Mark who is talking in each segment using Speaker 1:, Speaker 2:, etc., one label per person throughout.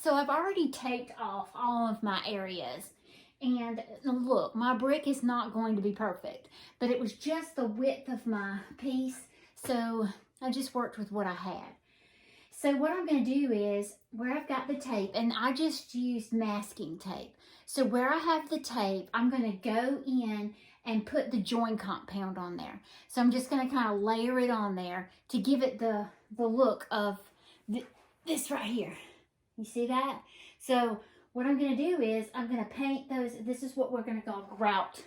Speaker 1: So I've already taped off all of my areas. And look, my brick is not going to be perfect, but it was just the width of my piece. So I just worked with what I had. So what I'm going to do is, where I've got the tape, and I just used masking tape. So where I have the tape, I'm going to go in and put the join compound on there. So I'm just going to kind of layer it on there to give it the look of this right here. You see that? So what I'm going to do is I'm going to paint those. This is what we're going to call grout,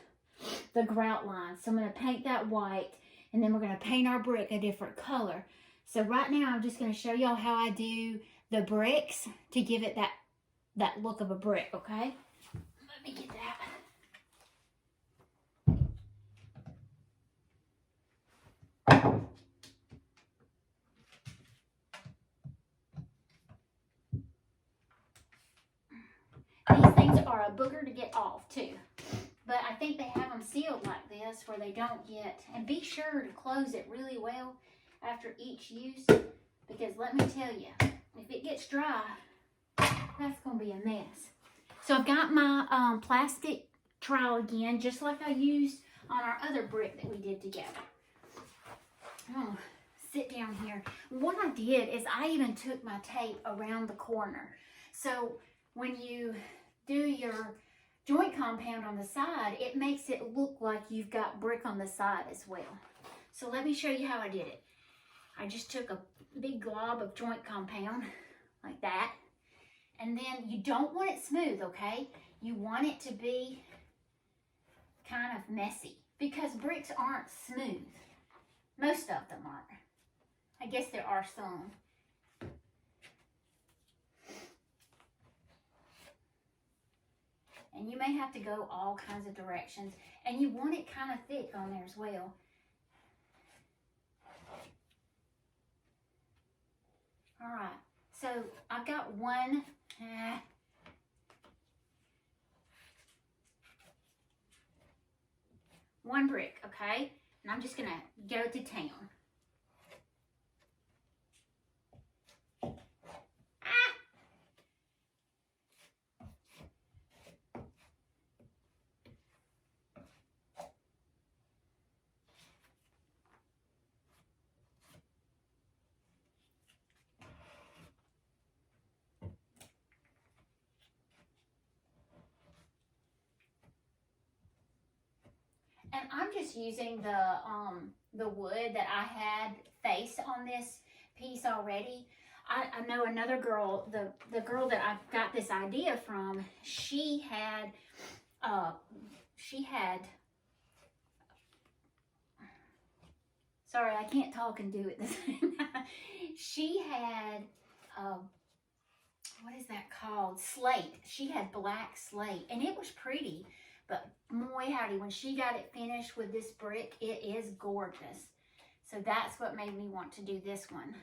Speaker 1: the grout lines. So I'm going to paint that white, and then we're going to paint our brick a different color. So right now I'm just going to show y'all how I do the bricks to give it that look of a brick, okay? Let me get that. These things are a booger to get off too. But I think they have them sealed like this where they don't get, and be sure to close it really well after each use, because let me tell you, if it gets dry, that's going to be a mess. So I've got my plastic trowel again, just like I used on our other brick that we did together. I'm going to sit down here. What I did is I even took my tape around the corner. So when you do your joint compound on the side, it makes it look like you've got brick on the side as well. So let me show you how I did it. I just took a big glob of joint compound like that. And then you don't want it smooth, okay? You want it to be kind of messy, because bricks aren't smooth. Most of them aren't. I guess there are some. And you may have to go all kinds of directions. And you want it kind of thick on there as well. All right, so I've got one brick, okay? And I'm just gonna go to town. And I'm just using the wood that I had faced on this piece already. I know another girl, the girl that I got this idea from, she had sorry, I can't talk and do it the same time. She had, what is that called? Slate. She had black slate, and it was pretty. But boy howdy, when she got it finished with this brick, it is gorgeous. So that's what made me want to do this one.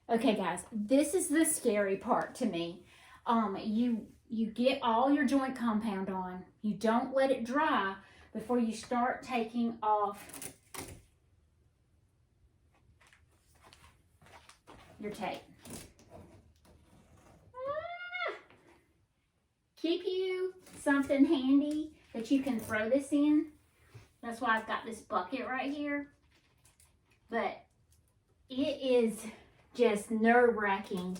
Speaker 1: Okay guys, this is the scary part to me. You get all your joint compound on. You don't let it dry before you start taking off your tape. Keep you something handy that you can throw this in. That's why I've got this bucket right here. But it is just nerve-wracking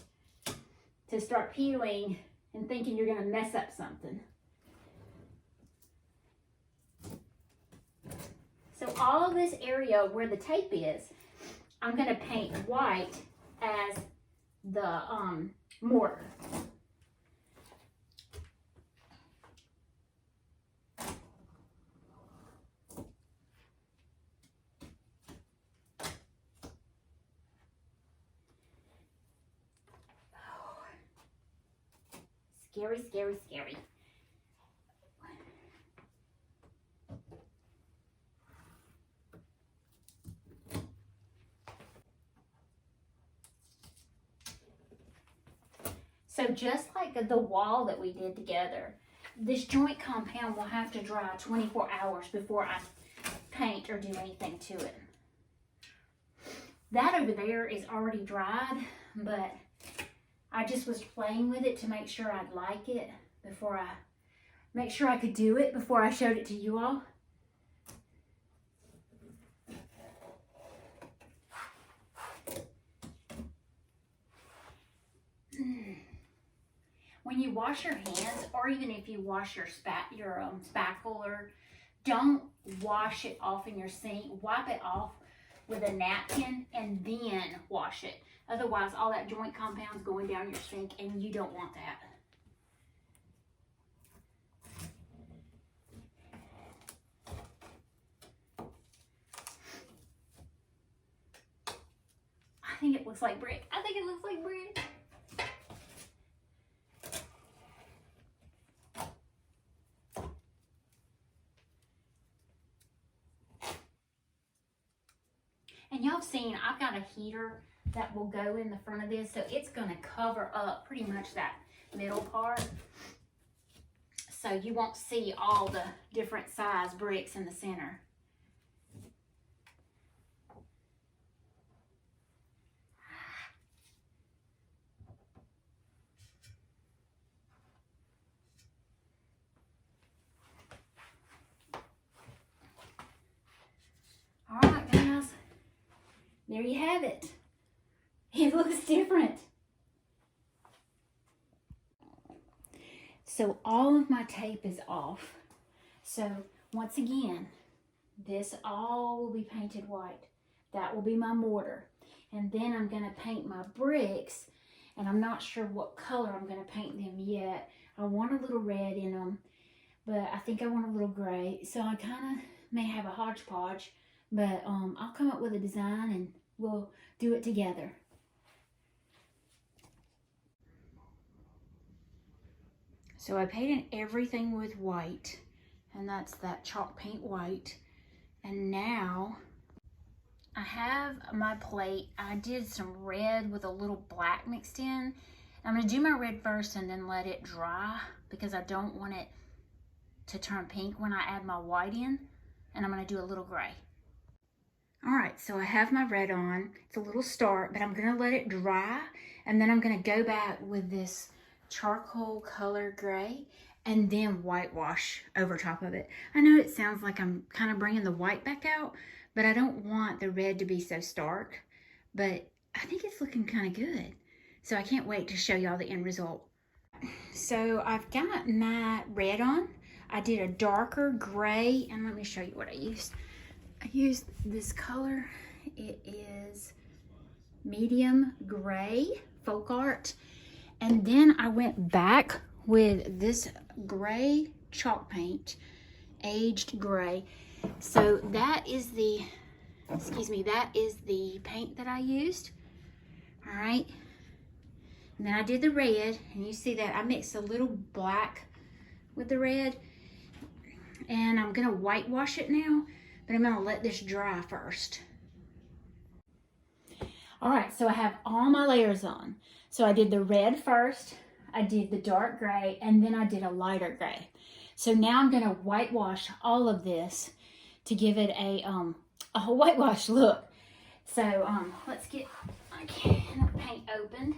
Speaker 1: to start peeling and thinking you're going to mess up something. So all of this area where the tape is, I'm going to paint white as the mortar. Scary, scary, scary. So just like the wall that we did together, this joint compound will have to dry 24 hours before I paint or do anything to it. That over there is already dried, but I just was playing with it to make sure I'd like it before I, make sure I could do it before I showed it to you all. When you wash your hands, or even if you wash your spatula, don't wash it off in your sink. Wipe it off with a napkin and then wash it. Otherwise, all that joint compound's going down your sink, and you don't want that. I think it looks like brick. I think it looks like brick. And y'all have seen, I've got a heater that will go in the front of this, so it's going to cover up pretty much that middle part. So you won't see all the different size bricks in the center. All right, guys. There you have it. It looks different. So all of my tape is off. So once again, this all will be painted white. That will be my mortar. And then I'm going to paint my bricks, and I'm not sure what color I'm going to paint them yet. I want a little red in them, but I think I want a little gray. So I kind of may have a hodgepodge, but I'll come up with a design and we'll do it together. So I painted everything with white, and that's that chalk paint white. And now I have my plate. I did some red with a little black mixed in. I'm gonna do my red first and then let it dry because I don't want it to turn pink when I add my white in. And I'm gonna do a little gray. All right, so I have my red on. It's a little start, but I'm gonna let it dry, and then I'm gonna go back with this charcoal color gray and then whitewash over top of it. I know it sounds like I'm kind of bringing the white back out, but I don't want the red to be so stark, but I think it's looking kind of good. So I can't wait to show y'all the end result. So I've got my red on. I did a darker gray, and let me show you what I used. I used this color. It is medium gray, folk art. And then I went back with this gray chalk paint, aged gray. So that is the, that is the paint that I used. All right. And then I did the red, and you see that I mixed a little black with the red. And I'm gonna whitewash it now, but I'm gonna let this dry first. All right, so I have all my layers on. So I did the red first, I did the dark gray, and then I did a lighter gray. So now I'm gonna whitewash all of this to give it a whitewash look. So let's get my can of paint opened.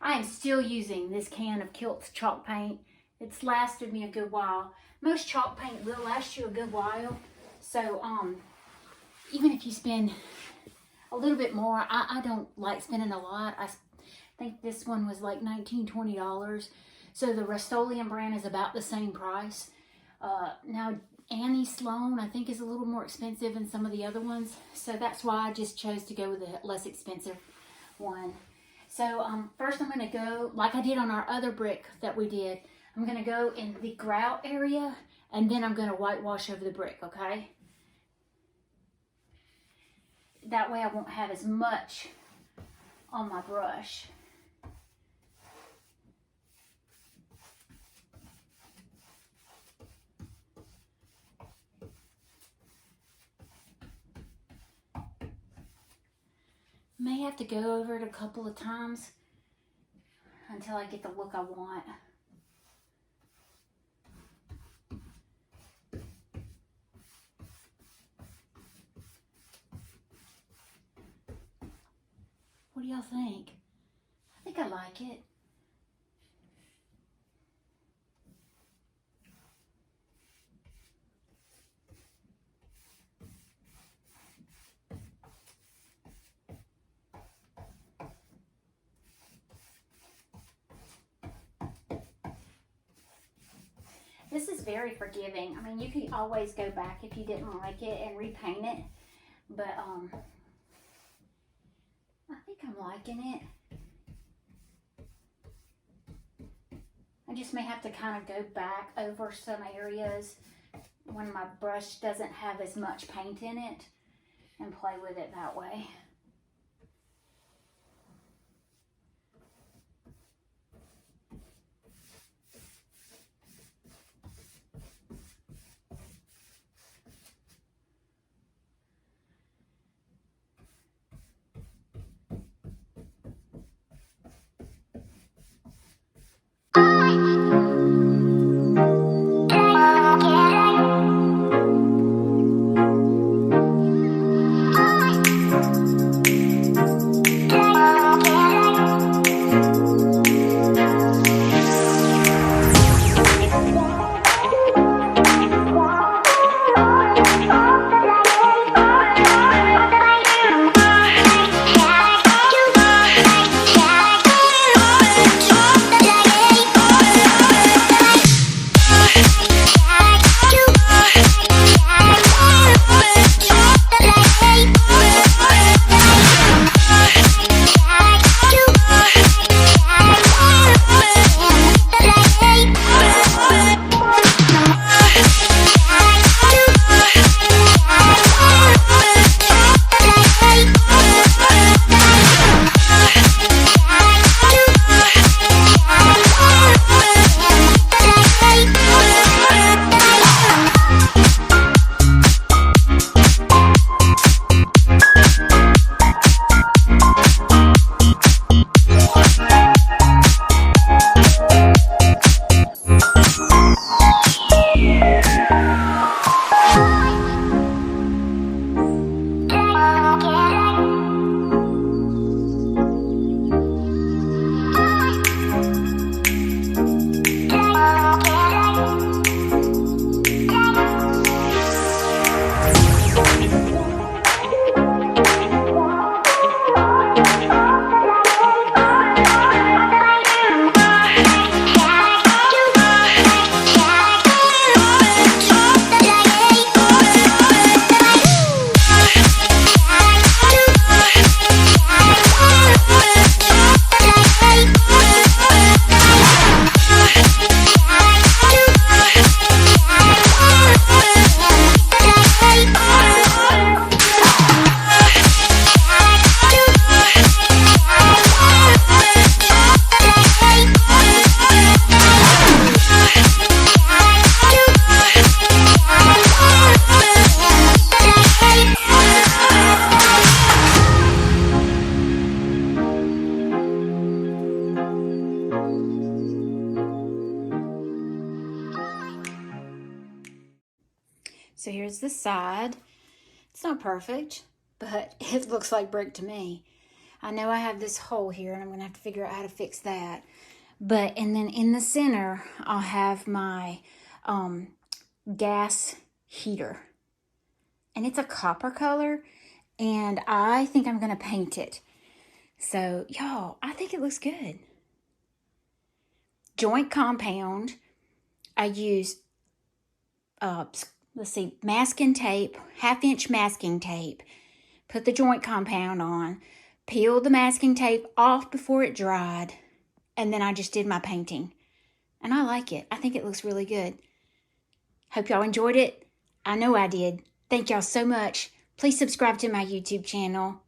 Speaker 1: I am still using this can of Kilt's chalk paint. It's lasted me a good while. Most chalk paint will last you a good while. So even if you spend a little bit more, I don't like spending a lot. I think this one was like $19, $20. So the Rust-Oleum brand is about the same price. Now Annie Sloan I think is a little more expensive than some of the other ones. So that's why I just chose to go with a less expensive one. So first I'm going to go, like I did on our other brick that we did, I'm going to go in the grout area and then I'm going to whitewash over the brick, okay? That way I won't have as much on my brush. May have to go over it a couple of times until I get the look I want. What do y'all think? I think I like it. This is very forgiving. I mean, you could always go back if you didn't like it and repaint it. But I think I'm liking it. I just may have to kind of go back over some areas when my brush doesn't have as much paint in it and play with it that way. is the side. It's not perfect, but it looks like brick to me. I know I have this hole here, and I'm going to have to figure out how to fix that. But, and then in the center, I'll have my gas heater. And it's a copper color, and I think I'm going to paint it. So, y'all, I think it looks good. Joint compound. I use, masking tape, 1/2-inch masking tape. Put the joint compound on. Peeled the masking tape off before it dried. And then I just did my painting. And I like it. I think it looks really good. Hope y'all enjoyed it. I know I did. Thank y'all so much. Please subscribe to my YouTube channel.